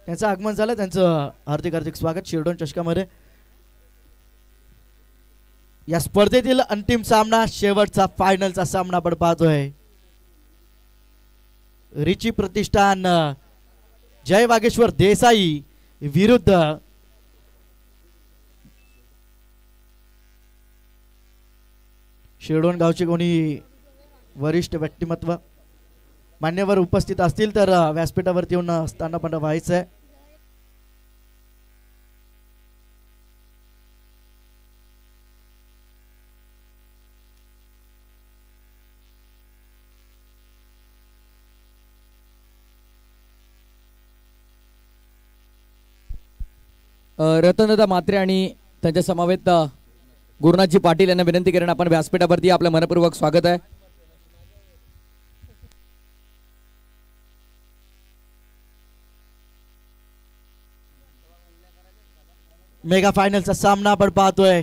त्यांचं आगमन झालं, त्यांचं हार्दिक हार्दिक स्वागत शिरडोन चषकामध्ये। या स्पर्धेतील अंतिम सामना, शेवटचा फायनलचा सामना आपण पाहतोय। रिची प्रतिष्ठान जय वागेश्वर देसाई विरुद्ध शिरडोन गावचे कोणी वरिष्ठ व्यक्तिमत्व मान्यवर उपस्थित असतील तर व्यासपीठावरती येऊन स्थानपन्न व्हायचं आहे। रतनदादा म्हात्रे आणि त्यांच्या समवेत गुरुनाथजी पाटील यांना विनंती करेन, आपण व्यासपीठावरती आपलं मनपूर्वक स्वागत आहे। मेगा फायनलचा सामना आपण पाहतोय।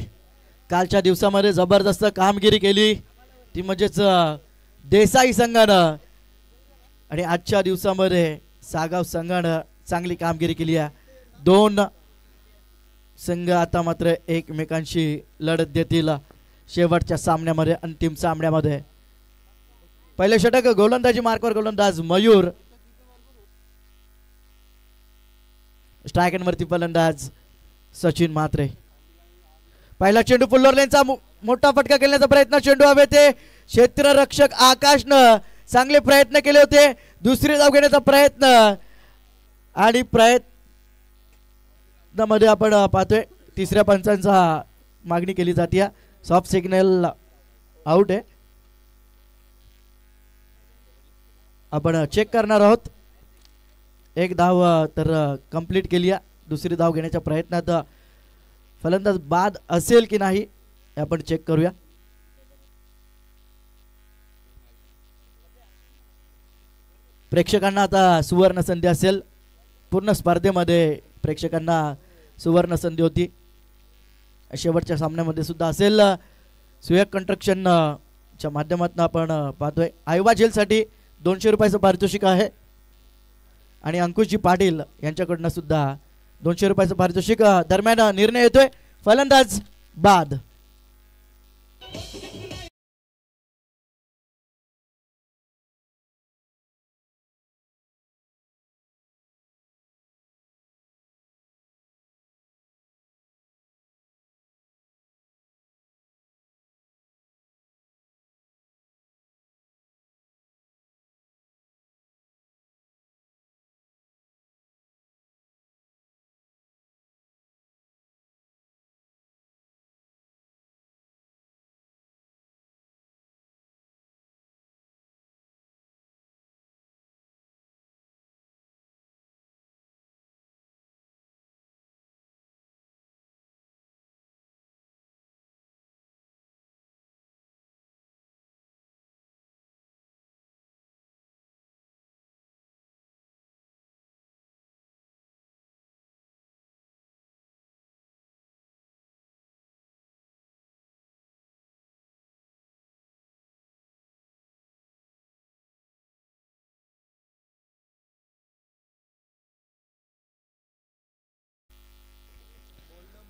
कालच्या दिवसामध्ये जबरदस्त कामगिरी केली ती म्हणजेच देसाई संघानं, आणि आजच्या दिवसामध्ये सागाव संघानं चांगली कामगिरी केली आहे। दोन संघ आता मात्र एकमेकांशी लढत देतील शेवटच्या सामन्यामध्ये, अंतिम सामन्यामध्ये। पहिले षटक गोलंदाजी मार्कवर गोलंदाज मयूर, स्ट्रायकरवरती फलंदाज सचिन म्हात्रे। पहिला चेंडू फुल्लोर लेनचा मोठा फटका खेळण्याचा प्रयत्न, चेंडू हवे ते क्षेत्ररक्षक आकाशनं चांगले प्रयत्न केले होते, दुसरी धाव घेण्याचा प्रयत्न, आणि मध्ये आपण पाहतोय तिसऱ्या पंचांचा मागणी केली जाते, सॉफ्ट सिग्नल आउट आहे। आपण चेक करणार आहोत। एक धाव तर कंप्लीट केली आहे, दुसरी धाव घेण्याच्या प्रयत्नात फलंदाज बाद असेल की नाही आपण चेक करूया। प्रेक्षकांना आता सुवर्ण संधी असेल, पूर्ण स्पर्धेमध्ये प्रेक्षकांना सुवर्ण संधी होती, शेवटच्या सामन्यामध्ये सुद्धा असेल। सुयक कंस्ट्रक्शन च्या माध्यमातून आपण पाहतोय आयवा जेलसाठी 200 रुपयाचं पारितोषिक आहे, आणि अंकुशजी पाटील यांच्याकडनं सुद्धा 200 रुपयाचं पारितोषिक। दरम्यान निर्णय येतोय फलंदाज बाद।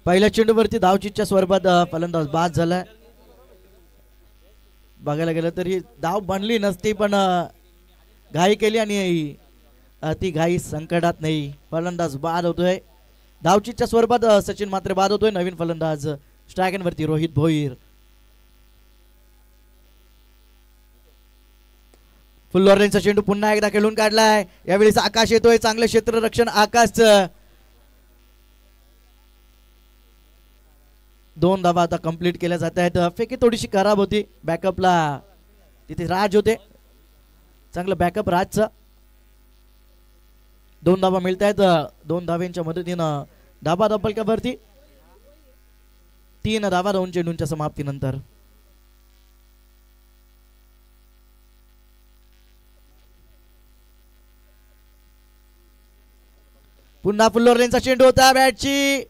पहिल्या चेंडूवरती धावचीच्या स्वरूपात फलंदाज बाद झालाय। बघायला गेलं तरी धाव बनली नसती, पण घाई केली आणि ती घाई संकटात नाही, फलंदाज बाद होतोय। धावचीच्या स्वरूपात सचिन म्हात्रे बाद होतोय, नवीन फलंदाज स्ट्रायकरवरती रोहित भोईर। फुल्लोर लेनचा चेंडू पुन्हा एकदा खेळून काढलाय, यावेळी आकाश येतोय, चांगलं क्षेत्ररक्षण आकाशचं। 2 धावा आता कंप्लीट केल्या जात आहेत। फेकी थोडीशी खराब होती, बॅकअपला तिथे राज होते, चांगलं बॅकअप राजचं। 2 धावा मिळत आहेत, 2 धाव्यांच्या मदतीनं धाबा धपलक्यावरती 3 धावा 2 चेंडूंच्या समाप्तीनंतर। पुन्हा फुल्लोर लेनचा चेंडू होता, बॅटची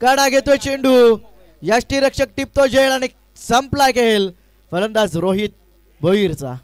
कडा घेतोय चेंडू, यष्टीरक्षक टिपतो झेल आणि संपला खेळ, फलंदाज रोहित भोईरचा।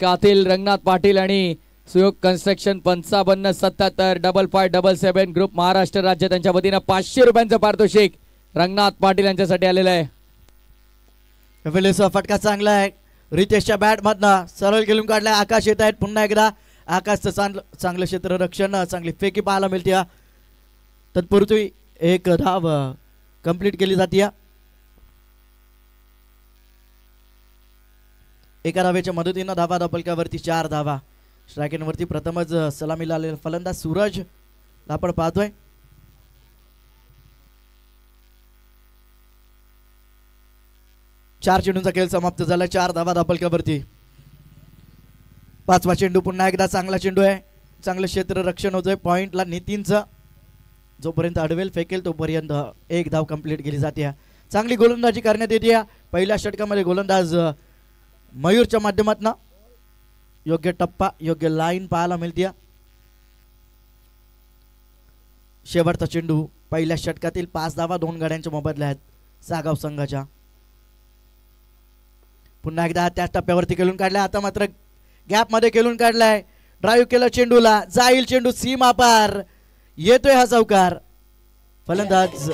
कातील रंगनाथ पाटील आणि सुयोग कन्स्ट्रक्शन 55-77 ग्रुप महाराष्ट्र राज्य त्यांच्या वतीनं 500 रुपयांचं पारितोषिक रंगनाथ पाटील यांच्यासाठी आलेलं आहे. फटका चांगला आहे. रितेशच्या बॅट मधनं सरळ खेळून काढलाय. आकाश येत आहेत पुन्हा एकदा. आकाशचं चांगलं क्षेत्ररक्षण, चांगली फेकी पाहायला मिळते. तत्पूर्वी एक धाव कंप्लीट केली जाते. एका धावेच्या मदतीनं धावा धापलकावरती 4 धावा. स्ट्रायकिंगवरती प्रथमच सलामीला आलेला फलंदाज सूरज आपण पाहतोय. चार चेंडूंचा खेळ समाप्त झाला. 4 धावा धापलकावरती. 5वा चेंडू पुन्हा एकदा चांगला चेंडू आहे. चांगलं क्षेत्र रक्षण होतोय पॉइंटला नितीनचं. जोपर्यंत अडवेल फेकेल तोपर्यंत एक धाव कंप्लीट केली जाते. चांगली गोलंदाजी करण्यात येते. पहिल्या षटकामध्ये गोलंदाज मयूरच्या माध्यमातून योग्य टप्पा योग्य लाईन पाहायला मिळते. शेवटचा चेंडू पहिल्या षटकातील 5 धावा 2 गाड्यांच्या मोबदल्या आहेत सागाव संघाच्या. पुन्हा एकदा त्या टप्प्यावरती खेळून काढलाय. आता मात्र गॅप मध्ये खेळून काढलाय. ड्राईव्ह केलं चेंडूला. जाईल चेंडू सीमा पार. येतोय हा चौकार. फलंदाज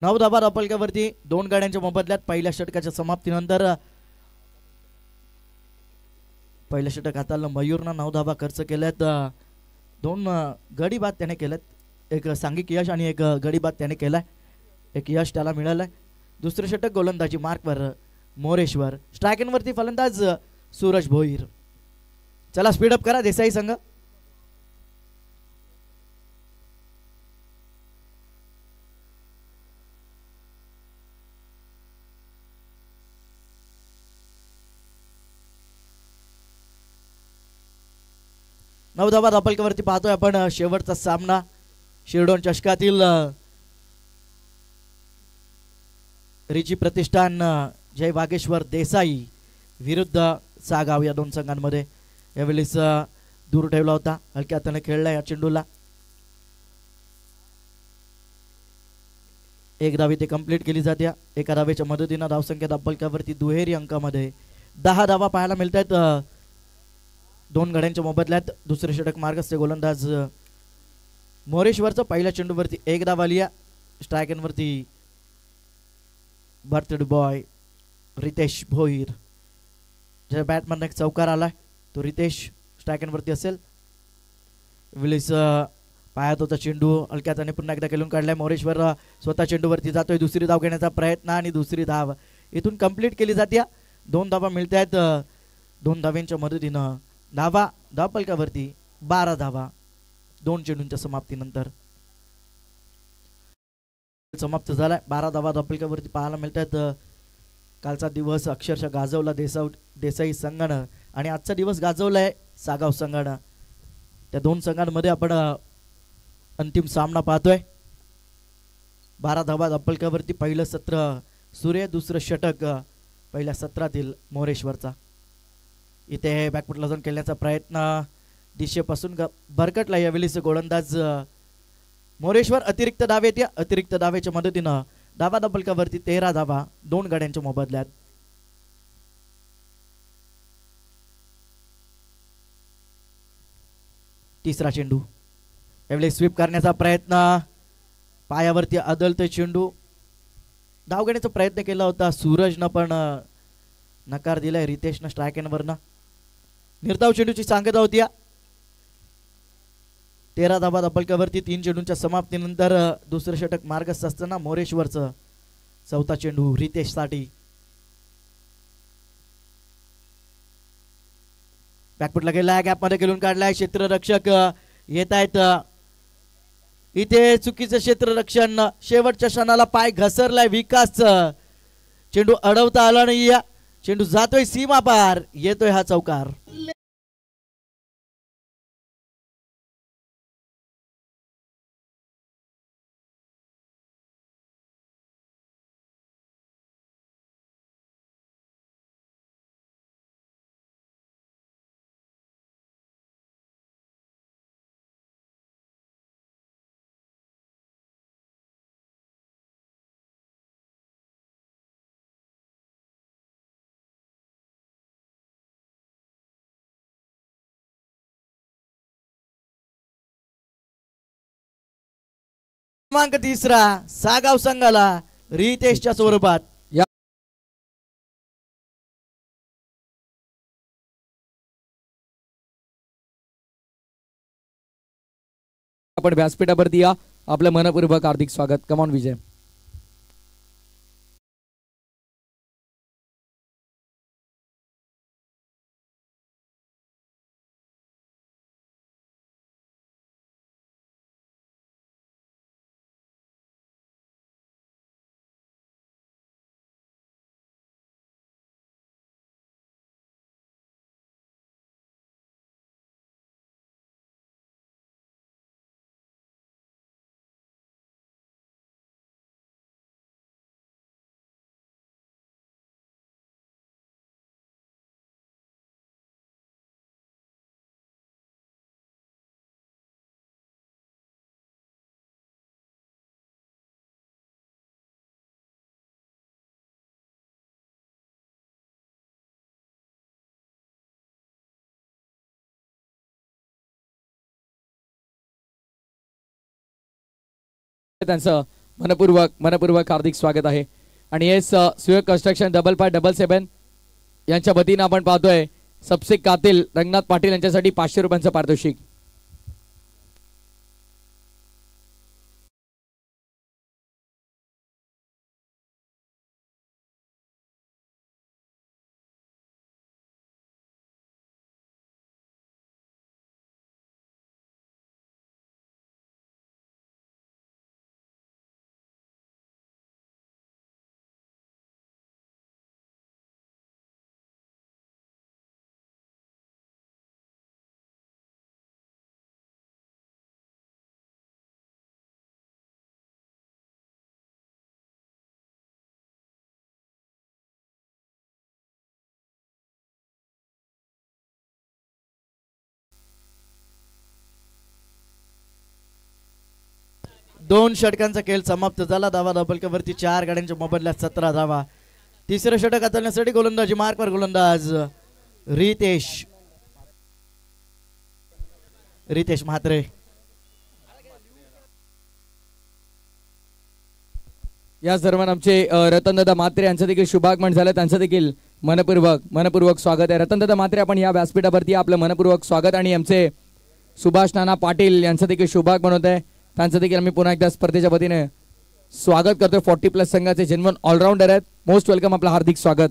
नऊ धावा धापलकावरती 2 गाड्यांच्या मोबदल्यात. पहिल्या षटकाच्या समाप्तीनंतर पहिल्या षटक हाताळलं मयूरनं 9 धावा खर्च केल्यात. 2 गडी बाद त्याने केल्यात. एक सांघिक यश आणि एक गडी बाद त्याने केलाय. एक यश त्याला मिळालंय. दुसरं षटक गोलंदाजी मार्कवर मोरेश्वर. स्ट्रायकिंगवरती फलंदाज सूरज भोईर. चला स्पीडअप करा देसाई संघ. नऊ धावा धापलकावरती पाहतोय आपण शेवटचा सामना. शिरडोन चषकातील रिची प्रतिष्ठान जय वागेश्वर देसाई विरुद्ध सागाव या 2 संघांमध्ये यावेळेस दूर ठेवला होता. हलक्या हाताने खेळला या चेंडूला. एक धाव इथे कंप्लीट केली जाते. एका धावेच्या मदतीनं धावसंख्या धापलकावरती दुहेरी अंकामध्ये 10 धावा पाहायला मिळत आहेत 2 गाड्यांच्या मोबदल्यात. दुसरे षटक मार्गस्थ गोलंदाज मोरेश्वरचं. पहिल्या चेंडूवरती 1 धाव आली. स्ट्रायकिंगवरती बर्थडे बॉय रितेश भोईर. ज्या बॅटमधनं एक चौकार आलाय तो रितेश स्ट्रायकिंगवरती असेल. विलीस पायात होता चेंडू हलक्यात आणि पुन्हा एकदा खेळून काढलाय. मोरेश्वर स्वतः चेंडूवरती जातोय. दुसरी धाव घेण्याचा प्रयत्न आणि दुसरी धाव इथून कंप्लीट केली जाते. 2 धावा मिळत आहेत. 2 धाव्यांच्या मदतीनं धावा धापलकावरती 12 धावा 2 चेंडूंच्या समाप्तीनंतर समाप्त झालाय. 12 धावा धापलकावरती पाहायला मिळतात. कालचा दिवस अक्षरशः गाजवला देसाई संघानं आणि आजचा दिवस गाजवलाय सागाव संघानं. त्या दोन संघांमध्ये आपण अंतिम सामना पाहतोय. 12 धावा धप्पलकावरती पहिलं सत्र सूर्य, दुसरं षटक पहिल्या सत्रातील मोरेश्वरचा. इथे बॅकफुटला जाऊन खेळण्याचा प्रयत्न दिशेपासून भरकटला. यावेळीच गोलंदाज मोरेश्वर अतिरिक्त धाव येते. अतिरिक्त धावेच्या मदतीनं धावा धप्पलकावरती 13 धावा 2 गड्यांच्या मोबदल्यात. तिसरा चेंडू यावेळी स्वीप करण्याचा प्रयत्न, पायावरती आदळते चेंडू. धाव घेण्याचा प्रयत्न केला होता सूरजनं, पण नकार दिलाय रितेशनं स्ट्राईक एंडवरनं. निर्धाव चेंडूची सांगता होती. 13 धावा धप्पलकावरती 3 चेंडूंच्या समाप्तीनंतर दुसरं षटक मार्गस्थ असताना मोरेश्वरचं चौथा चेंडू रितेश साठी. बॅकफुटला गेलाय, गॅप मध्ये खेळून काढलाय. क्षेत्ररक्षक येत आहेत. इथे चुकीचं क्षेत्ररक्षण, शेवटच्या क्षणाला पाय घसरलाय विकासचं. चेंडू अडवता आला नाही. चेंडू जातोय सीमा पार, येतोय हा चौकार. क्रमांक 3 सागाव संघाला रितेशच्या स्वरूपात. आपण व्यासपीठावरती या, आपलं मनपूर्वक हार्दिक स्वागत. कमॉन विजय. त्यांचं मनपूर्वक हार्दिक स्वागत आहे. आणि येस सुयोग कन्स्ट्रक्शन 5577 यांच्या वतीनं आपण पाहतोय सबसे कातिल रंगनाथ पाटील यांच्यासाठी 500 रुपयांचं पारितोषिक. दोन षटकांचा खेळ समाप्त झाला. धावा धप्पलकावरती 4 गाड्यांच्या मोबदल्यात 17 धावा. तिसरं षटक हाताळण्यासाठी गोलंदाजी मार्कवर गोलंदाज रितेश म्हात्रे. या दरम्यान आमचे रतनदादा म्हात्रे यांचं देखील शुभागमन झालं. त्यांचं देखील मनपूर्वक स्वागत आहे. रतनदादा म्हात्रे, आपण या व्यासपीठावरती आपलं मनपूर्वक स्वागत. आणि आमचे सुभाष नाना पाटील यांचं देखील शुभागमन होत आहे. त्यांचं देखील आम्ही पुन्हा एकदा स्पर्धेच्या वतीने स्वागत करतोय. 40+ संघाचे जेन्युइन ऑलराऊंडर आहेत. मोस्ट वेलकम, आपलं हार्दिक स्वागत.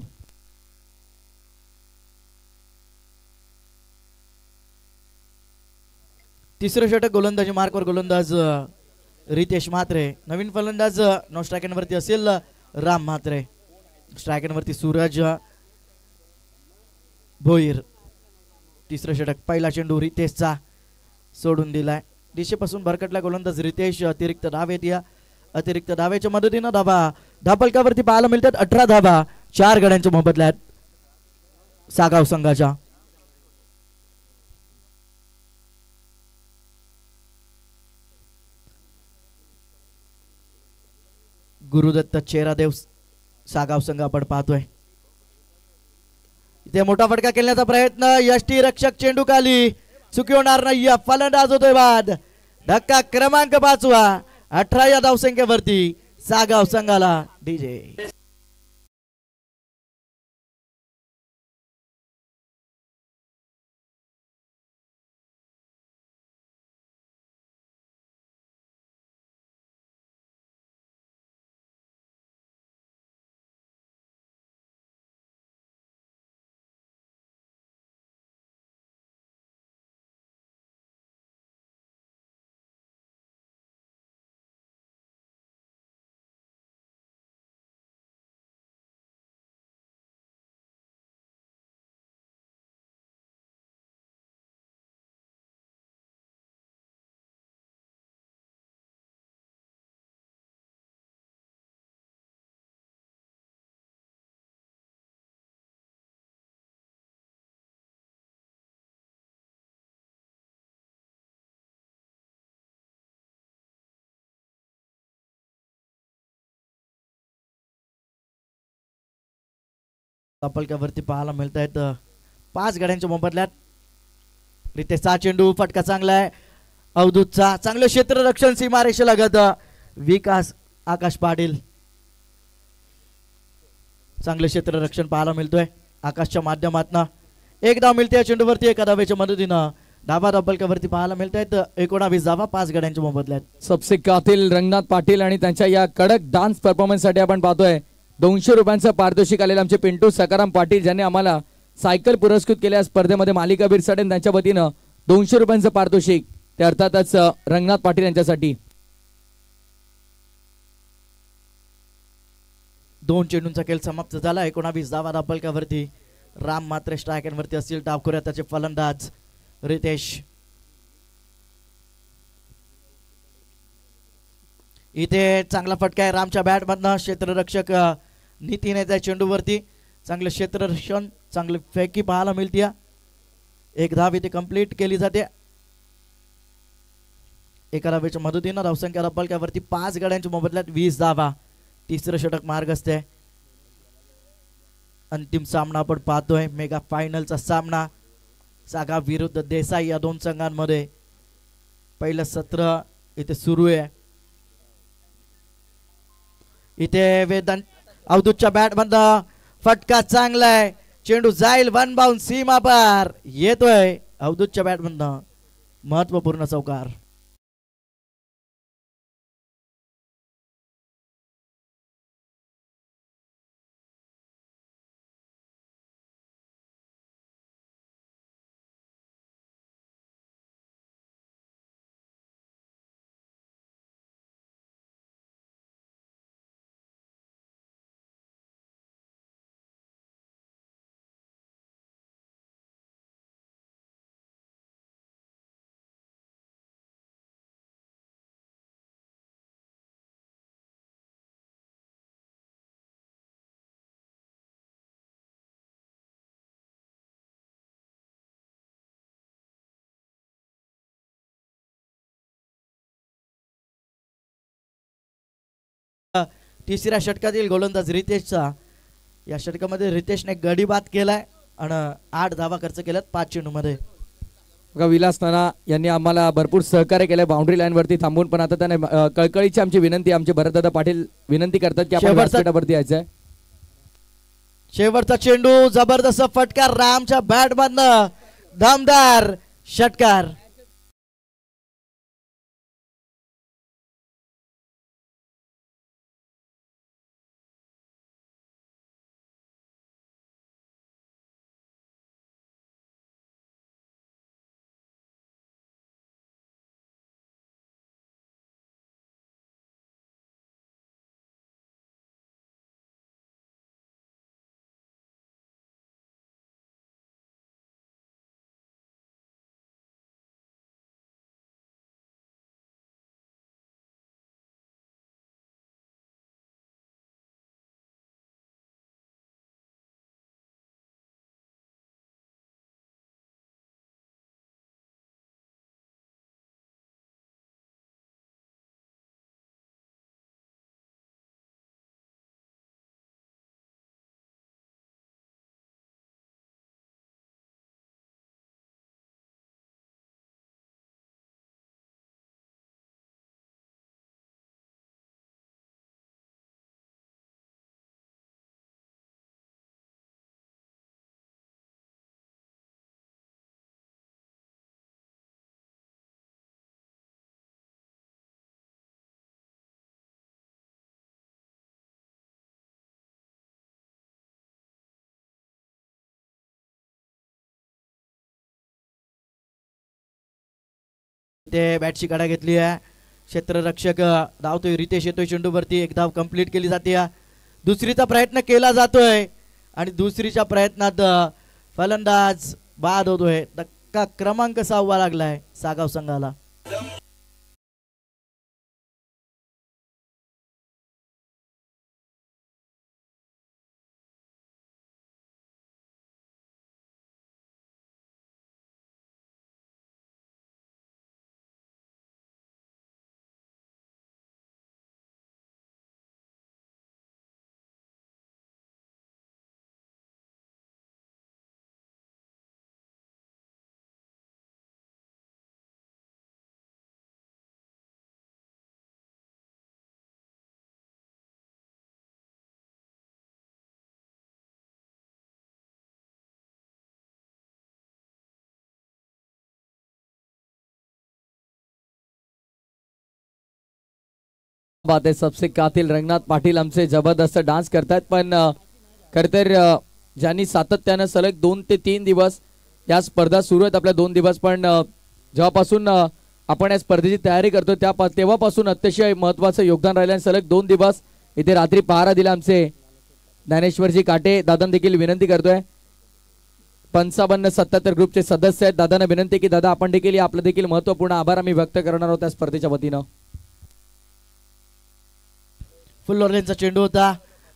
तिसरं षटक गोलंदाजी मार्कवर गोलंदाज रितेश म्हात्रे. नवीन फलंदाज नो स्ट्राईक वरती असेल राम म्हात्रे. स्ट्राईक वरती सूरज भोईर. तिसरं षटक पहिला चेंडू रितेशचा. सोडून दिलाय. दिशेपासून भरकटला गोलंदाज रितेश. अतिरिक्त धाव येते. या अतिरिक्त धावेच्या मदतीनं धापलकावरती पाहायला मिळतात 18 धावा 4 गड्यांच्या मोबदल्यात सागाव संघाच्या. गुरुदत्त चेरादेव सागाव संघ आपण पाहतोय. इथे मोठा फटका खेळण्याचा प्रयत्न. यष्टी रक्षक चेंडू खाली चुकी होणार नाही. फलंदाज होतोय बाद. धक्का क्रमांक 5वा 18 या धावसंख्येवरती सागाव संघाला डीजे. धापलकावरती पाहायला मिळत आहेत 5 गड्यांच्या मोबदल्यात. रितेशचा चेंडू फटका चांगला आहे. अवधूतचा चांगलं क्षेत्ररक्षण सीमारेषे लगत विकास आकाश पाटील. चांगलं क्षेत्ररक्षण पाहायला मिळतोय आकाशच्या माध्यमातून. एक धाव मिळते चेंडूवरती. एका धावेच्या मदतीनं धाबा धापलकावरती पाहायला मिळत आहेत 19 धावा 5 गड्यांच्या मोबदल्यात. सबसे कातील रंगनाथ पाटील आणि त्यांच्या या कडक डान्स परफॉर्मन्स साठी आपण पाहतोय 200 रुपयांचं पारितोषिक आलेलं आमचे पिंटू सकाराम पाटील ज्यांनी आम्हाला सायकल पुरस्कृत केल्या स्पर्धेमध्ये मालिकावीर साठी. त्यांच्या वतीनं 200 रुपयांचं पारितोषिक ते अर्थातच रंगनाथ पाटील यांच्यासाठी. 2 चेंडूंचा खेळ समाप्त झाला. 19 धावा धापलकावरती. राम मात्र स्ट्रायकरवरती असतील. डावखुऱ्यात त्याचे फलंदाज रितेश. इथे चांगला फटका आहे रामच्या बॅट मधनं. क्षेत्ररक्षक नितीन आहे त्या चेंडूवरती. चांगलं क्षेत्ररक्षण चांगली फेकी पाहायला मिळते. एक धाव इथे कंप्लीट केली जाते. एका धावेच्या मदतीनं धावसंख्या धापलकावरती 5 गड्यांच्या मोबदल्यात 20 धावा. तिसरं षटक मार्ग असते. अंतिम सामना आपण पाहतोय मेगा फायनलचा सामना सागाव विरुद्ध देसाई या 2 संघांमध्ये. पहिलं सत्र इथे सुरू आहे. इथे वेदांत अवधूतच्या बॅट मधनं फटका चांगला आहे. चेंडू जाईल वन बाउंड सीमा पार येतोय अवधूतच्या बॅट मधनं. महत्वपूर्ण चौकार. तिसऱ्या षटकातील गोलंदाज रितेशचा. या षटकामध्ये रितेशने गडी बाद केलाय आणि 8 धावा खर्च केल्यात 5 चेंडूमध्ये. बघा विलास नाना यांनी आम्हाला भरपूर सहकार्य केलंय बाउंड्री लाईन वरती थांबून. पण आता त्याने कळकळीची आमची विनंती आमचे भरतदादा पाटील विनंती करतात की आपण व्यासपीठावरती यायचंय. शेवटचा चेंडू जबरदस्त फटका रामच्या बॅट मधनं. दमदार षटकार. इथे बॅटची काढा घेतली आहे. क्षेत्ररक्षक धावतोय, रितेश येतोय चेंडूवरती, एक धाव कंप्लीट केली जाते. दुसरीचा प्रयत्न केला जातोय आणि दुसरीच्या प्रयत्नात फलंदाज बाद होतोय. धक्का क्रमांक 6 लागलाय सागाव संघाला. बात आहे. सबसे कातिल रंगनाथ पाटील आमचे जबरदस्त डान्स करतात. पण खरतर ज्यांनी सातत्यानं सलग 2 ते 3 दिवस या स्पर्धा सुरू आहेत आपल्या 2 दिवस, पण जेव्हापासून आपण या स्पर्धेची तयारी करतो तेव्हापासून अतिशय महत्वाचं योगदान राहिलं. सलग 2 दिवस इथे रात्री पहारा दिला आमचे ज्ञानेश्वरजी काटे दादा देखील विनंती करतोय. 55-77 ग्रुपचे सदस्य आहेत. दादांना विनंती की दादा आपण देखील आपलं देखील महत्वपूर्ण आभार आम्ही व्यक्त करणार आहोत त्या स्पर्धेच्या वतीनं. फुल ऑरेंजचा चेंडू होता,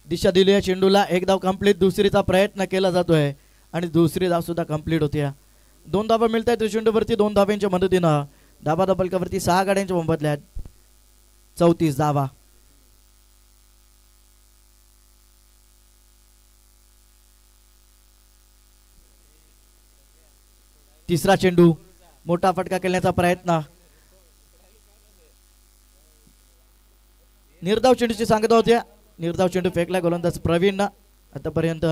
दिशा दिली आहे चेंडूला, एक धाव कंप्लीट. दुसरीचा प्रयत्न केला जातोय आणि दुसरी धाव सुद्धा कंप्लीट होते. 2 धावा मिळत आहेत चेंडूवरती. 2 धाब्यांच्या मदतीनं धाबा दबलकावरती 6 गाड्यांच्या मोबदल्यात आहेत. 34 धावा. तिसरा चेंडू, मोठा फटका केल्याचा प्रयत्न. निर्धाव चेंडूची सांगता होत्या. निर्धाव चेंडू फेकला गोलंदाज प्रवीण. आतापर्यंत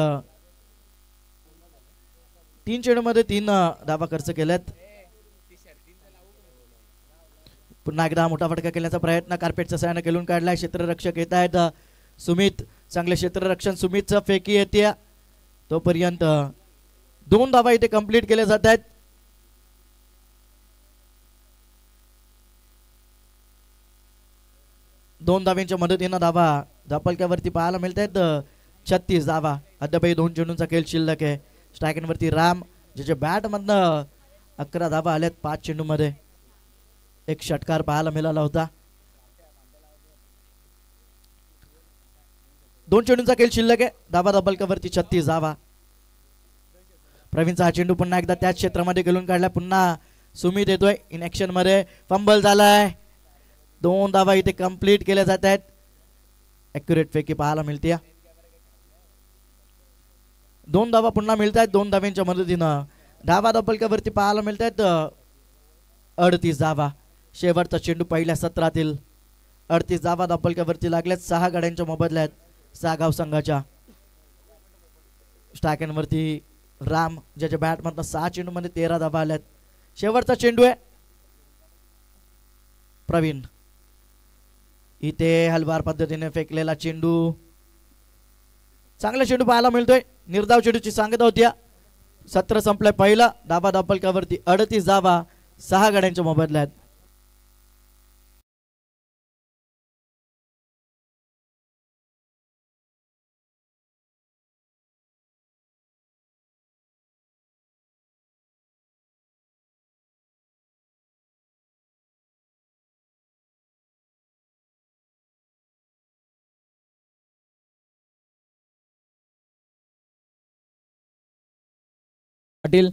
3 चेंडूमध्ये 3 धावा खर्च केल्यात. पुन्हा एकदा मोठा फटका केल्याचा प्रयत्न कार्पेटच्या सहाय्याने केलून काढलाय. क्षेत्ररक्षक येत आहेत सुमित. चांगले क्षेत्ररक्षण सुमितचं फेकी येते. तोपर्यंत 2 धावा इथे कंप्लीट केल्या जात आहेत. दोन धाव्यांच्या मदतीनं धावा धापलक्यावरती पाहायला मिळत आहेत. 36 धावा. अद्यापही 2 चेंडूंचा खेळ शिल्लक आहे. स्ट्रायकिंगवरती राम, ज्याच्या बॅट मधनं 11 धावा आल्यात 5 चेंडू मध्ये. एक षटकार पाहायला मिळाला होता. 2 चेंडूंचा खेळ शिल्लक आहे. धावा धापलक्यावरती 36 धावा. प्रवीणचा हा चेंडू पुन्हा एकदा त्याच क्षेत्रामध्ये खेळून काढला. पुन्हा सुमित येतोय इन ऍक्शन मध्ये. फंबल झालाय. 2 धावा इथे कंप्लीट केल्या जात आहेत. ॲक्युरेट फेकी पाहायला मिळते. 2 धावा पुन्हा मिळत आहेत. 2 धाव्यांच्या मदतीनं धावा दबलकावरती पाहायला मिळत आहेत. 38 धावा. शेवटचा चेंडू पहिल्या सत्रातील. 38 धावा दबलकावरती लागल्यात. 6 गाड्यांच्या मोबदल्यात सागाव संघाच्या. स्ट्रायकरवरती राम, ज्याच्या बॅट मधनं 6 चेंडू मध्ये 13 धावा आल्यात. शेवटचा चेंडू आहे. प्रवीण इथे हलवार पद्धतीने फेकलेला चेंडू. चांगला चेंडू पाहायला मिळतोय. निर्धाव चेंडूची सांगता होती. सत्र संपलंय पहिला. धाबा दापलकावरती 38 धावा 6 गाड्यांच्या मोबदल्यात. पाटील,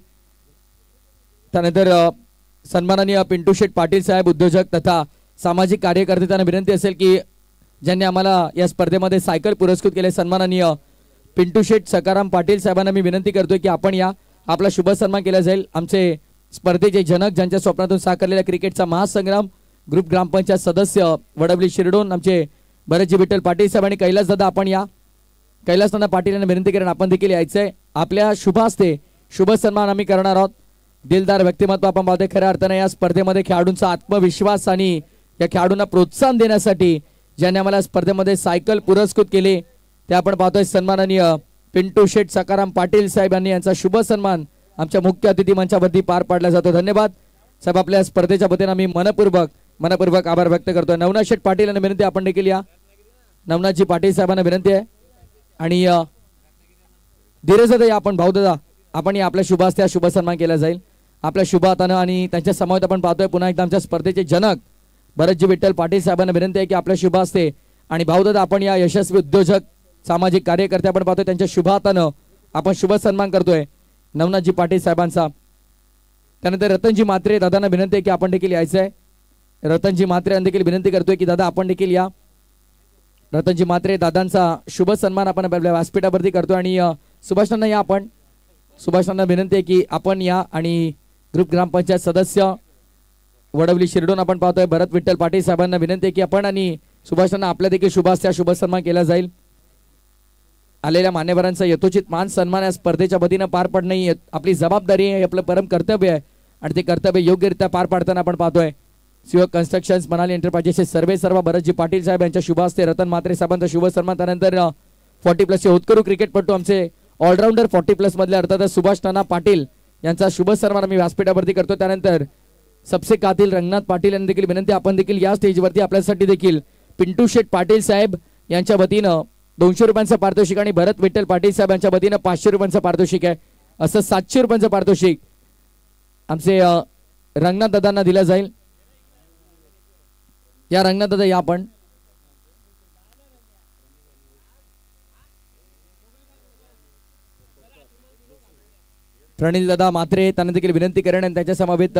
त्यानंतर सन्माननीय पिंटू शेठ पाटील साहेब, उद्योजक तथा सामाजिक कार्यकर्ते, त्यांना विनंती असेल की ज्यांनी आम्हाला या स्पर्धेमध्ये सायकल पुरस्कृत केले, सन्माननीय पिंटू शेठ सकाराम पाटील साहेबांना मी विनंती करतोय की आपण या आपला शुभ सन्मान केला जाईल. आमचे स्पर्धेचे जनक, ज्यांच्या स्वप्नातून साकारलेला क्रिकेटचा महासंग्राम ग्रुप ग्रामपंचायत सदस्य वडवली शिरडोन आमचे भरतजी विठ्ठल पाटील साहेब आणि कैलास दादा, आपण या. कैलास दादा पाटील यांना विनंती करेन आपण देखील यायचंय. आपल्या शुभ हस्ते शुभ सन्मान आम्ही करणार आहोत. दिलदार व्यक्तिमत्व आपण पाहतोय. खऱ्या अर्थाने या स्पर्धेमध्ये खेळाडूंचा आत्मविश्वास आणि या खेळाडूंना प्रोत्साहन देण्यासाठी ज्यांनी आम्हाला स्पर्धेमध्ये सायकल पुरस्कृत केले ते आपण पाहतोय सन्माननीय पिंटू शेठ सकाराम पाटील साहेब यांनी यांचा शुभ सन्मान आमच्या मुख्य अतिथी मंचावरती पार पाडला जातो. धन्यवाद. साहेब आपल्या स्पर्धेच्या वतीने आम्ही मनपूर्वक आभार व्यक्त करतोय. नवनाथ शेठ पाटील यांना विनंती आपण देखील या. नवनाथजी पाटील साहेबांना विनंती आहे आणि धीरजदा या आपण भाऊदादा आपण या आपल्या शुभ हस्ते शुभ सन्मान केला जाईल आपल्या शुभ हातानं. आणि त्यांच्या समवेत आपण पाहतोय पुन्हा एकदा आमच्या स्पर्धेचे जनक भरतजी विठ्ठल पाटील साहेबांना विनंती आहे की आपल्या शुभ हस्ते आणि भाऊदादा आपण या यशस्वी उद्योजक सामाजिक कार्यकर्ते आपण पाहतोय त्यांच्या शुभ हातानं आपण शुभ सन्मान करतोय नवनाथजी पाटील साहेबांचा. त्यानंतर रतनजी मात्रे दादांना विनंती आहे की आपण देखील यायचं आहे. रतनजी मात्रे यांना देखील विनंती करतोय की दादा आपण देखील या. रतनजी मात्रे दादांचा शुभ सन्मान आपण आपल्या व्यासपीठावरती करतोय आणि सुभाषांना या आपण. सुभाषांना विनंती आहे की आपण या आणि ग्रुप ग्रामपंचायत सदस्य वडवली शिरडोन आपण पाहतोय भरत विठ्ठल पाटील साहेबांना विनंती आहे की आपण आणि सुभाषांना आपल्या देखील शुभ हस्ते शुभ सन्मान केला जाईल. आलेल्या मान्यवरांचा यथोचित मान सन्मान या स्पर्धेच्या वतीनं पार पडणं ही आपली जबाबदारी आहे, आपलं परम कर्तव्य आहे आणि ते कर्तव्य योग्यरित्या पार पाडताना आपण पाहतोय. शिव कन्स्ट्रक्शन्स मनाली एंटरप्राइजेसचे सर्व भरतजी पाटील साहेब यांच्या शुभ हस्ते रतन मात्रे साहेबांचा शुभ सन्मान. त्यानंतर 40+ चे होतकरू क्रिकेटपटू आमचे ऑलराऊंडर 40+ मधले अर्थात सुभाष नाना पाटील यांचा शुभ सन्मान आम्ही व्यासपीठावरती करतो. त्यानंतर सबसे कातील रंगनाथ पाटील यांनी देखील विनंती आपण देखील या स्टेजवरती आपल्यासाठी देखील पिंटू शेठ पाटील साहेब यांच्या वतीनं 200 रुपयांचं पारितोषिक आणि भरत विठ्ठल पाटील साहेब यांच्या वतीनं 500 रुपयांचं पारितोषिक आहे. असं 700 रुपयांचं पारितोषिक आमचे रंगनाथ दादांना दिलं जाईल. या रंगनाथ दादा या आपण. प्रणित दादा मात्रे त्यांना देखील विनंती करेन आणि त्याच्या समवेत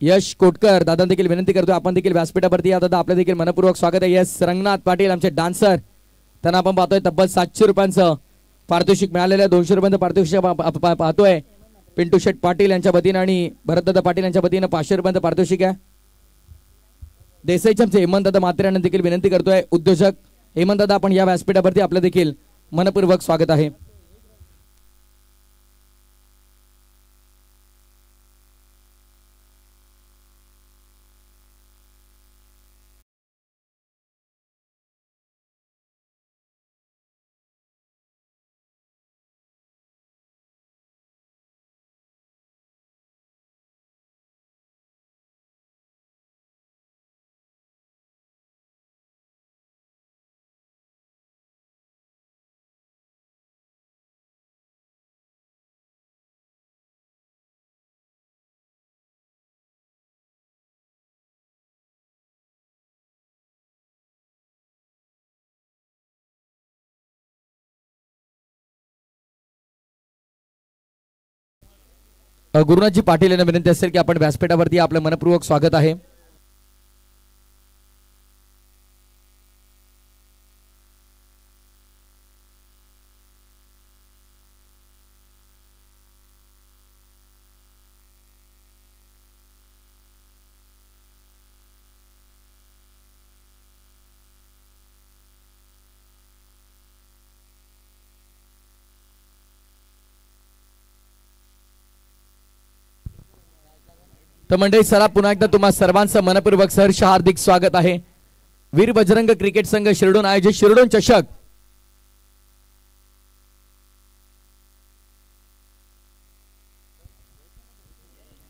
यश कोटकर दादा देखील विनंती करतो आपण देखील व्यासपीठावरती या. दादा आपलं देखील मनपूर्वक स्वागत आहे. यस रंगनाथ पाटील आमचे डान्सर त्यांना आपण पाहतोय तब्बल 700 रुपयांचं पारितोषिक मिळालेलं आहे. 200 रुपयांचं पारितोषिक पाहतोय पिंटू शेठ पाटील यांच्या वतीनं आणि भरतदादा पाटील यांच्या वतीनं 500 रुपयांचं पारितोषिक आहे. देसाईचे आमचे हेमंत दादा मात्रे यांना देखील विनंती करतोय उद्योजक हेमंत दादा आपण या व्यासपीठावरती आपलं देखील मनपूर्वक स्वागत आहे. गुरुनाथजी पाटील यांना विनंती असेल की आपण व्यासपीठावरती आपलं मनपूर्वक स्वागत आहे. तर मंडळी सरा पुन्हा एकदा तुम्हा सर्वांचं मनपूर्वक सहर्ष हार्दिक स्वागत आहे. वीर बजरंग क्रिकेट संघ शिरडोन आयोजित शिरडोन चषक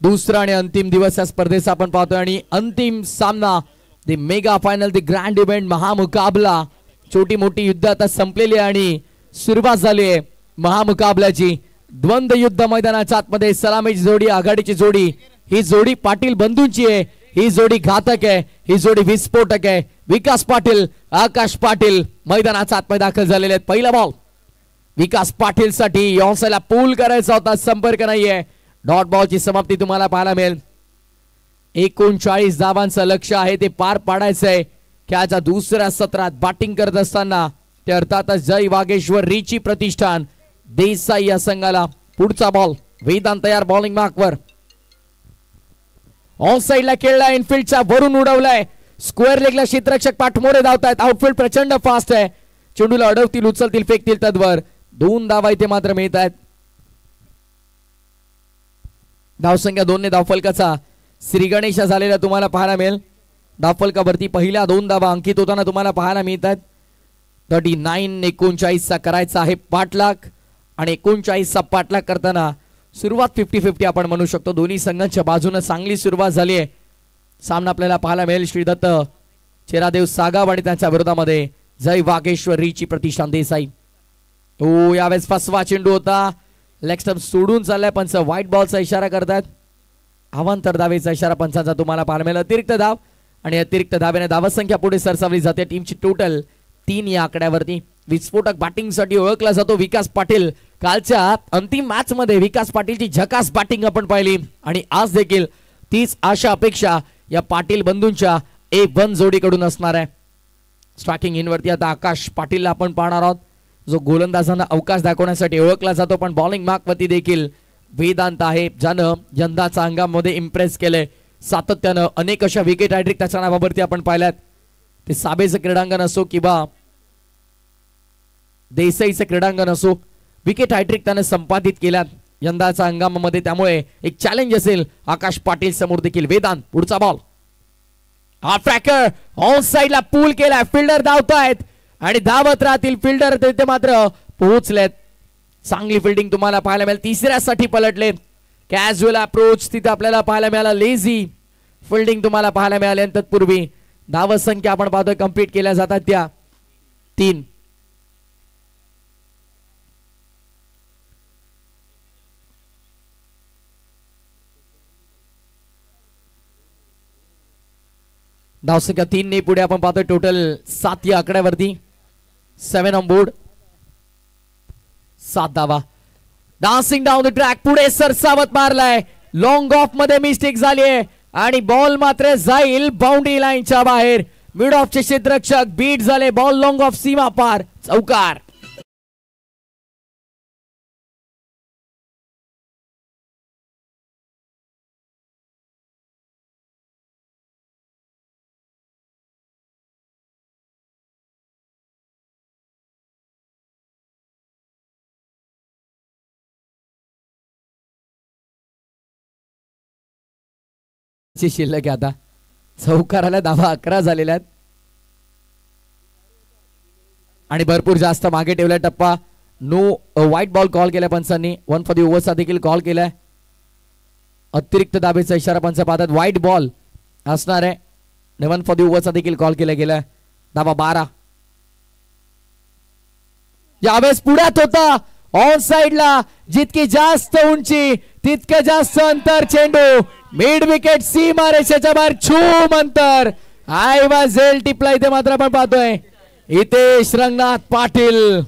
दुसरा आणि अंतिम दिवस या स्पर्धेचा आपण पाहतोय आणि अंतिम सामना the mega final the grand event महामुकाबला छोटी मोठी युद्ध आता संपलेली आहे आणि सुरुवात झाली आहे महामुकाबल्याची. द्वंद्व युद्ध मैदानाच्या आतमध्ये सलामीची जोडी आघाडीची जोडी ही जोडी पाटील बंधूंची आहे. ही जोडी घातक आहे. ही जोडी विस्फोटक आहे. विकास पाटील आकाश पाटील मैदानाच्या आतमध्ये दाखल झालेले आहेत. पहिला बॉल विकास पाटील साठी यॉन्सला पूल करायचा होता संपर्क नाहीये. डॉट बॉलची समाप्ती तुम्हाला पाहायला मिळेल. 39 धावांचं लक्ष आहे ते पार पाडायचंय. खेळाच्या दुसऱ्या सत्रात बॅटिंग करत असताना ते अर्थातच जय वागेश्वर रिची प्रतिष्ठान देसाई या संघाला. पुढचा बॉल वेदांत तयार बॉलिंग मार्कवर ऑन साइडला खेळला इनफिल्डच्या वरून उडवलाय. स्क्वेअर लेगला क्षेत्ररक्षक पाठमोरे धावतायत. आउटफील्ड प्रचंड फास्ट आहे. चेंडूला अडवतील उचलतील फेकतील तद्वर 2 धावा इथे मात्र मिळत आहेत. धावसंख्या 2 ने धावफलकाचा श्री गणेश झालेला तुम्हाला पाहायला मिळेल. धावफलकावरती पहिल्या 2 धावा अंकित होताना तुम्हाला पाहायला मिळतात. 39 39 चा करायचा आहे पाठलाग आणि 39 चा पाठलाग करताना सुरुवात 50-50 आपण म्हणू शकतो. दोन्ही संघांच्या बाजूने चांगली सुरुवात झाली आहे. सामना आपल्याला पाहायला मिळेल श्रीदत्त चेरादेव सागाव आणि त्यांच्या विरोधामध्ये जय वागेश्वर रीची प्रतिष्ठान देसाई. ओ यावेळेस फसवा चेंडू होता. लेग स्टंप सोडून चाललाय. पंच व्हाईट बॉलचा इशारा करतात. अवांतर धावेचा इशारा पंचांचा तुम्हाला पाहायला मिळेल. अतिरिक्त धाव आणि अतिरिक्त धावेने धावसंख्या पुढे सरसावली जाते. टीमची टोटल 3 या आकड्यावरती. विस्फोटक बॅटिंगसाठी ओळखला जातो विकास पाटील. कालच्या अंतिम मॅच मध्ये विकास पाटीलची झकास बॅटिंग आपण पाहिली आणि आज देखील तीच आशा अपेक्षा या पाटील बंधूंच्या A1 जोडीकडून असणार आहे. स्ट्रायकिंग इनवरती आता आकाश पाटीलला आपण पाहणार आहोत, जो गोलंदाजांना अवकाश दाखवण्यासाठी ओळखला जातो. पण बॉलिंग मार्कवरती देखील वेदांत आहे, ज्यानं यंदाचा हंगामामध्ये इम्प्रेस केले. सातत्यानं अनेक अशा विकेट हॅट्रिक त्याच्या नावावरती आपण पाहिल्यात. ते साबेचं क्रीडांगण असो किंवा देसाईचं क्रीडांगण असो, विकेट हॅट्रिक त्याने संपादित केल्यात यंदाचा हंगामामध्ये. त्यामुळे एक चॅलेंज असेल आकाश पाटील समोर देखील. वेदांत पुढचा बॉल, हा ट्रॅकर ऑन साइडला पूल केलाय. फिल्डर धावतायत आणि धावत राहतील फिल्डर, तिथे मात्र पोहोचलेत. चांगली फिल्डिंग तुम्हाला पाहायला मिळेल. तिसऱ्यासाठी पलटलेत. कॅज्युअल अप्रोच तिथे आपल्याला पाहायला मिळाला. लेझी फिल्डिंग तुम्हाला पाहायला मिळाली. तत्पूर्वी धाव संख्या आपण पाहतोय कंप्लीट केल्या जातात त्या 3. धावसंख्या 3 ने पुढे आपण पाहतोय टोटल 7 या आकड्यावरती. 7 ऑन बोर्ड, 7 धावा. डान्सिंग डाऊन द ट्रॅक पुढे सरसावत मारलाय. लॉंग ऑफ मध्ये मिस्टेक झाली आहे आणि बॉल मात्र जाईल बाउंड्री लाईनच्या बाहेर. मिड ऑफचे क्षेत्ररक्षक बीट झाले. बॉल लॉंग ऑफ सीमा पार, चौकार. शिल्लक आता चौकाराला धावा 11 झालेल्या आहेत आणि भरपूर जास्त मागे ठेवलाय टप्पा. नो व्हाईट बॉल कॉल केलाय पंचांनी. 1 फॉर दी ओव्हरचा देखील कॉल केलाय. अतिरिक्त धावेचा इशारा पंच पाहतात. व्हाईट बॉल असणार आहे. 1 फॉर दी ओव्हरचा देखील कॉल केला गेलाय. धावा 12. यावेळेस पुढ्यात होता ऑन साइडला. जितकी जास्त उंची तितके जास्त अंतर. चेंडू मिड विकेट सीमा रेषेच्या बाहेर छूम अंतर. आयवा झेल टिपला इथे मात्र आपण पाहतोय हितेश रंगनाथ पाटील.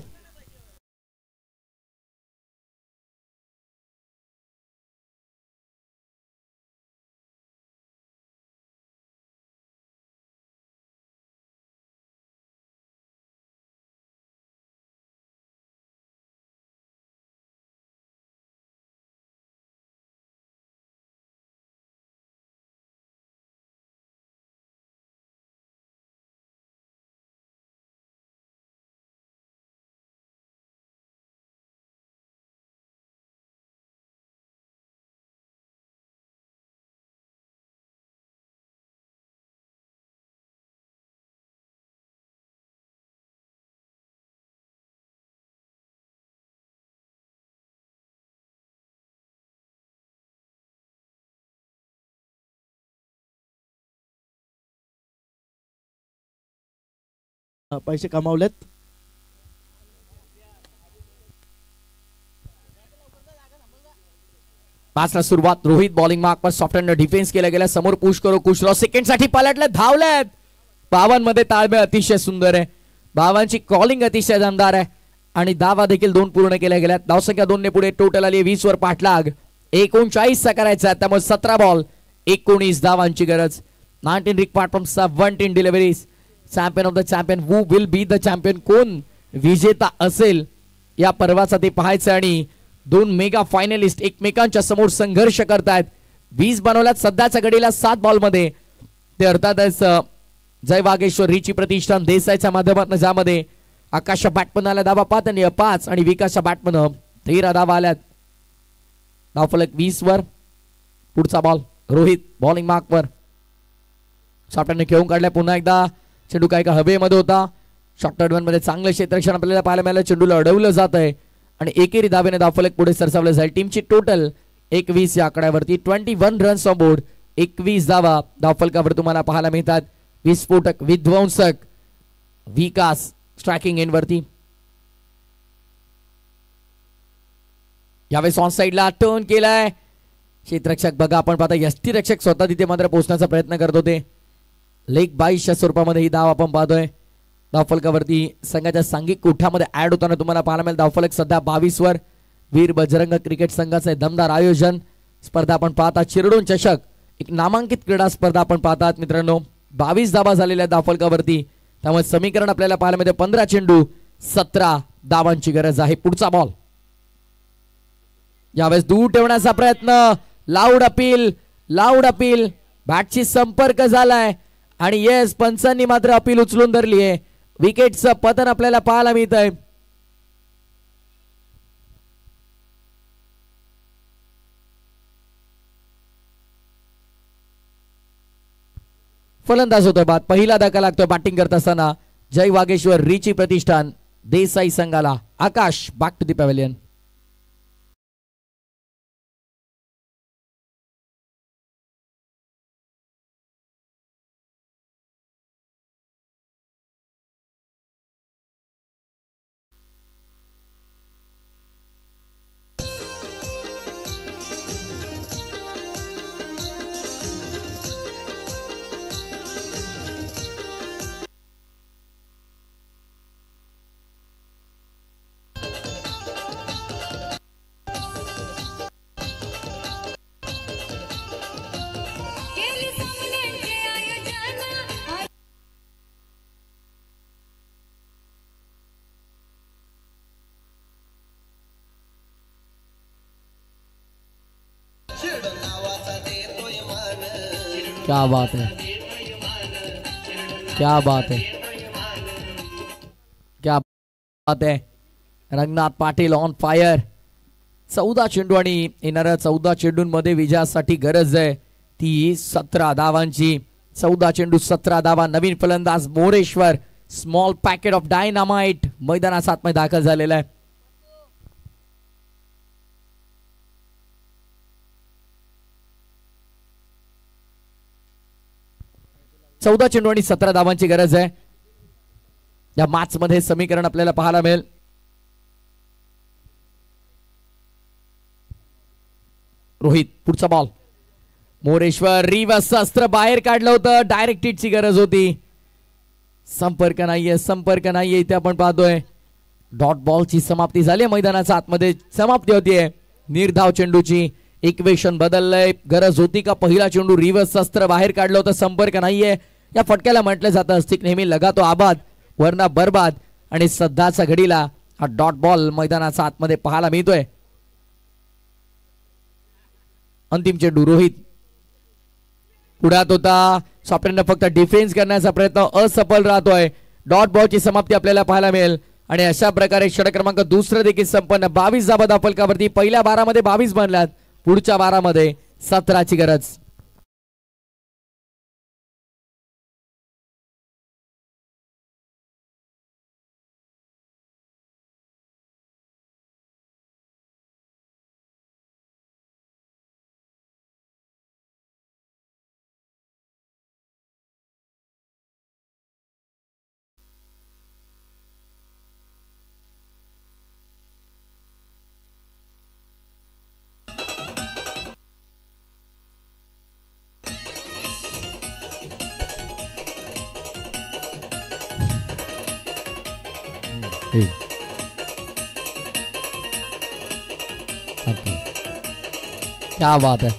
पैसे कमावलेत. पाचला सुरुवात. रोहित बॉलिंग मार्क पर सॉफ्ट हँड डिफेन्स केला गेला. समोर पुश करो कुशराव सेकंड साठी पलटले. धावलेत. 52 मध्ये ताळमेळ अतिशय सुंदर आहे. 52 कॉलिंग अतिशय दमदार आहे आणि धावा देखील 2 पूर्ण केल्या गेल्यात. धावसंख्या 2 ने पुढे टोटल आली 20 वर पाठलाग. 39 चा करायचा, त्यामुळे 17 बॉल 19 धावांची गरज. 19 required from 17 deliveries. Champion of the champion, who will be the champion, कोण विजेता असेल या पर्वाचा ते पाहायचं. आणि 2 मेगा फायनलिस्ट एकमेकांच्या समोर संघर्ष करतायत. 20 बनवल्यात सध्याच्या घडीला 7 बॉल मध्ये. ते अर्थातच जय वागेश्वर रीची प्रतिष्ठान देसाईच्या माध्यमातून, ज्यामध्ये आकाशच्या बॅटमनला धावा 5 आणि विकासच्या बॅटमन 13 धावा आल्यात. धावफलक 20 वर. पुढचा बॉल रोहित बॉलिंग मार्क वर. शॉर्टरने खेळून काढलाय. पुन्हा एकदा चेंडू काय का हवेमध्ये होता. शॉर्ट वन मध्ये चांगलं क्षेत्ररक्षण आपल्याला पाहायला मिळालं. चेंडूला अडवलं जात आहे आणि एकेरी धावेने धावफलक पुढे सरसावलं जाईल. टीमची टोटल 21 या आकड्यावरती 21 रन्स ऑन बोर्ड. 21 धावा धावफलकावर तुम्हाला पाहायला मिळतात. विस्फोटक विध्वंसक विकास स्ट्रायकिंग एंड वरती. यावेळेस ऑन साइडला टर्न केलाय क्षेत्ररक्षक. बघा आपण पाहता यष्टीरक्षक स्वतः तिथे मात्र पोहोचण्याचा प्रयत्न करत होते. लेग 22च्या स्वरूपामध्ये ही धाव आपण पाहतोय. धावफलकावरती संघाच्या सांघिक कोठ्यामध्ये ऍड होताना तुम्हाला पाहायला मिळेल. धावफलक सध्या 22 वर. वीर बजरंग क्रिकेट संघाचे दमदार आयोजन. स्पर्धा आपण पाहता चिरडून चषक, एक नामांकित क्रीडा स्पर्धा आपण पाहतात मित्रांनो. 22 धावा झालेल्या धावफलकावरती. त्यामुळे समीकरण आपल्याला पाहायला मिळते 15 चेंडू 17 धावांची गरज आहे. पुढचा बॉल यावेळेस दूर ठेवण्याचा प्रयत्न. लाऊड अपील बॅटची संपर्क झालाय आणि येस पंचांनी मात्र अपील उचलून धरली आहे. विकेटचं पतन आपल्याला पाहायला मिळत आहे. फलंदाज होतोय बाद. पहिला धक्का लागतोय बॅटिंग करत असताना. जय वागेश्वर रिची प्रतिष्ठान देसाई संघाला. आकाश बॅक टू द पॅव्हेलियन. क्या बात है, क्या बात है, क्या बात है. Ranganath Patil on fire. 14 चेंडू आणि येणाऱ्या 14 चेंडूंमध्ये विजयासाठी गरज आहे ती 17 धावांची. 14 चेंडू 17 धावा. नवीन फलंदाज Moreshwar small packet of dynamite मैदानात आतमध्ये दाखल झालेला आहे. चौदा चेंडू आणि 17 धावांची गरज आहे. या मॅच मध्ये समीकरण आपल्याला पाहायला मिळेल. रोहित पुढचा बॉल. मोरेश्वर रिवर्स अस्त्र बाहेर काढलं होतं. डायरेक्ट हिटची गरज होती. संपर्क नाहीये इथे आपण पाहतोय. डॉट बॉलची समाप्ती झाली. मैदानाच्या आतमध्ये समाप्ती होतीये निर्धाव चेंडूची. इक्वेशन बदललंय. गरज होती का? पहिला चेंडू रिवर्स अस्त्र बाहेर काढलं होतं. संपर्क नाहीये. या फटक्याला म्हटलं जातं अस्तिक नेहमी लगातो आबाद वरना बर्बाद. आणि सध्याच्या घडीला हा डॉट बॉल मैदानाच्या आतमध्ये पाहायला मिळतोय. अंतिम चेंडू रोहित पुढात होता. सॉफ्टवेअरनं फक्त डिफेन्स करण्याचा प्रयत्न असफल राहतोय. डॉट बॉलची समाप्ती आपल्याला पाहायला मिळेल. आणि अशा प्रकारे षटक क्रमांक दुसरं देखील संपन्न. 22 धावा धावफलकावरती. पहिल्या 12 मध्ये 22 बनल्यात. पुढच्या 12 मध्ये 17ची गरज. क्या बात है,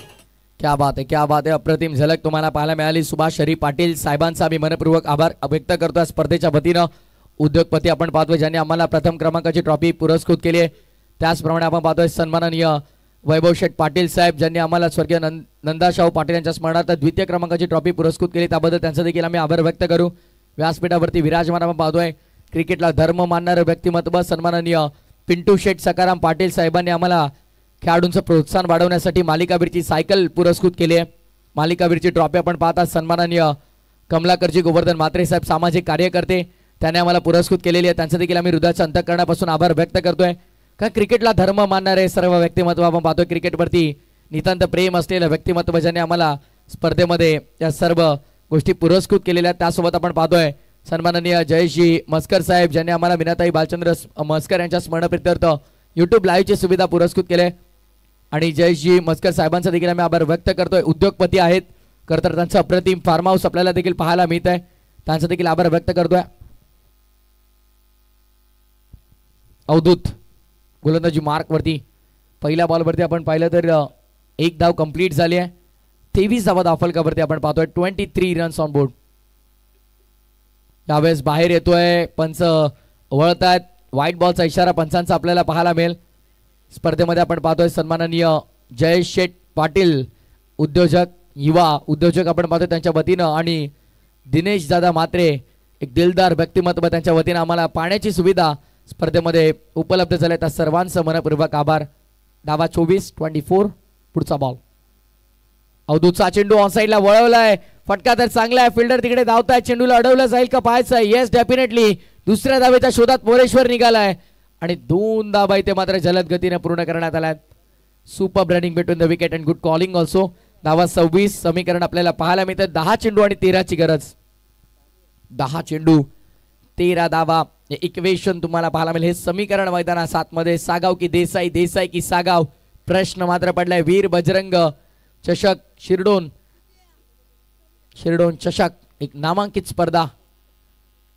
क्या बात है, क्या बात है. अप्रतिम झलक तुम्हाला पाहायला मिळाली. सुभाष हरी पाटील साहेबांचा आम्ही मनपूर्वक आभार व्यक्त करतो. स्पर्धेच्या वतीनं उद्योगपती आपण पाहतोय ज्यांनी आम्हाला प्रथम क्रमांकाची ट्रॉफी पुरस्कृत केली आहे. त्याचप्रमाणे आपण पाहतोय सन्माननीय वैभव शेठ पाटील साहेब ज्यांनी आम्हाला स्वर्गीय नंदाशाहू पाटील यांच्या स्मरणार्थ द्वितीय क्रमांकाची ट्रॉफी पुरस्कृत केली. त्याबद्दल त्यांचा देखील आम्ही आभार व्यक्त करू. व्यासपीठावरती विराजमान आपण पाहतोय क्रिकेटला धर्म मानणारे व्यक्तिमत्व सन्माननीय पिंटू शेठ सकाराम पाटील साहेबांनी आम्हाला खेळाडूंचं प्रोत्साहन वाढवण्यासाठी मालिकावीरची सायकल पुरस्कृत केली आहे. मालिकावीरची ट्रॉफी आपण पाहता सन्माननीय कमलाकरजी गोवर्धन म्हात्रे साहेब सामाजिक कार्यकर्ते त्यांनी आम्हाला पुरस्कृत केलेली आहे. त्यांचा देखील आम्ही हृदयाच्या अंतःकरणापासून आभार व्यक्त करतोय. का क्रिकेटला धर्म मानणारे सर्व व्यक्तिमत्व आपण पाहतोय. क्रिकेटवरती नितांत प्रेम असलेलं व्यक्तिमत्व ज्यांनी आम्हाला स्पर्धेमध्ये या सर्व गोष्टी पुरस्कृत केलेल्या आहेत. त्यासोबत आपण पाहतोय सन्माननीय जयेशजी मस्कर साहेब ज्यांनी आम्हाला मीनाताई बालचंद्र मस्कर यांच्या स्मरणप्रित्यर्थ युट्यूब लाईव्हची सुविधा पुरस्कृत केले. आणि जयेशजी मस्कर साहेबांचा देखील आम्ही आभार व्यक्त करतोय. उद्योगपती आहेत, खरं त्यांचं अप्रतिम फार्म हाऊस आपल्याला देखील पाहायला मिळत आहे. त्यांचा देखील आभार व्यक्त करतोय. अवधूत गोलंदाजी मार्क वरती पहिल्या बॉलवरती आपण पाहिलं तर एक धाव कंप्लीट झाली आहे. 23 धावा धावफलकावरती आपण पाहतोय. 23 रन्स ऑन बोर्ड. यावेळेस बाहेर येतोय, पंच वळतायत. व्हाईट बॉलचा इशारा पंचांचा आपल्याला पाहायला मिळेल. स्पर्धेमध्ये आपण पाहतोय सन्माननीय जयेश शेठ पाटील उद्योजक, युवा उद्योजक आपण पाहतोय त्यांच्या वतीनं, आणि दिनेश दादा मात्रे एक दिलदार व्यक्तिमत्व त्यांच्या वतीनं आम्हाला पाण्याची सुविधा स्पर्धेमध्ये उपलब्ध झाल्या. त्या सर्वांचं मनपूर्वक आभार. धावा 24. पुढचा बॉल. अवधूतचा चेंडू ऑन साईडला वळवलाय. फटका तर चांगला आहे. फिल्डर तिकडे धावताय. चेंडूला अडवलं जाईल का पाहायचं. Yes definitely. दुसऱ्या धावेच्या शोधात मोरेश्वर निघालाय आणि 2 धावा इथे मात्र जलद गतीने पूर्ण करण्यात आल्या. Super running between the wicket and good calling also. धावा 26 समीकरण आपल्याला पाहायला मिळतं. 10 चेंडू आणि 13ची गरज. 10 चेंडू 13 धावा हे इक्वेशन तुम्हाला पाहायला मिळेल. हे समीकरण मैदाना 7 मध्ये. सागाव की देसाई, देसाई की सागाव, प्रश्न मात्र पडलाय. वीर बजरंग चषक शिरडोन चषक एक नामांकित स्पर्धा.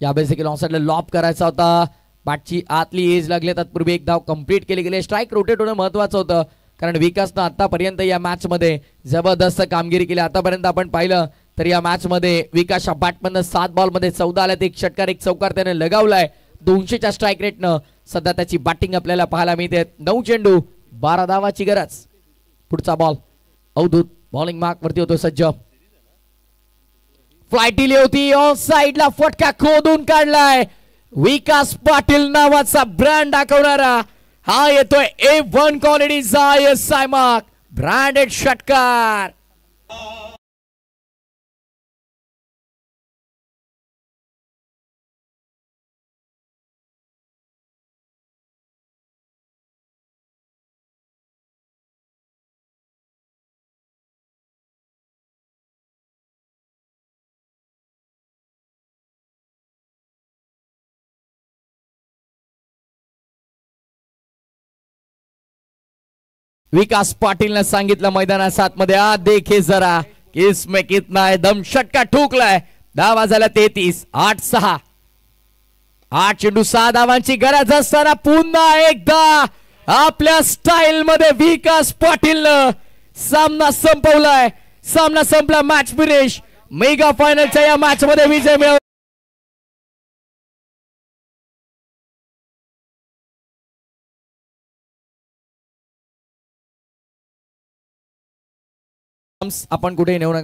यावेळेस देखील ऑनसाइडला लॉब करायचा होता. बॅटची आतली एज लागली. तत्पूर्वी एक धाव कंप्लीट केली गेली. स्ट्राईक रोटेट होणं महत्वाचं होतं, कारण विकासनं आतापर्यंत या मॅच मध्ये जबरदस्त कामगिरी केली. आतापर्यंत आपण पाहिलं तर या मॅच मध्ये विकासच्या बॅटमधनं 7 बॉल मध्ये 14 आल्यात. एक षटकार एक चौकार त्याने लगावलाय. 200च्या स्ट्राईक रेटनं सध्या त्याची बॅटिंग आपल्याला पाहायला मिळते. 9 चेंडू 12 धावाची गरज. पुढचा बॉल. अवधूत बॉलिंग मार्क वरती होतो सज्ज. फ्लाईट दिली होती. ऑफ साईडला फटका खोदून काढलाय. विकास पाटील नावाचा ब्रँड दाखवणारा हा येतोय A1 क्वालिटीचा SI मार्क ब्रँडेड षटकार. विकास पाटीलने सांगितलं मैदाना 7 मध्ये, आ देखे जरा इसमें कितना है दम. षटका ठोकलाय. धावा झाल्या 33. 8-6. 8 चेंडू 6 धावांची गरज असताना पुन्हा एकदा आपल्या स्टाईल मध्ये विकास पाटीलनं सामना संपवलाय. सामना संपला. Match finish. मेगा फायनलच्या या मॅच मध्ये विजय मिळवला. आपण कुठेही नेऊ नका.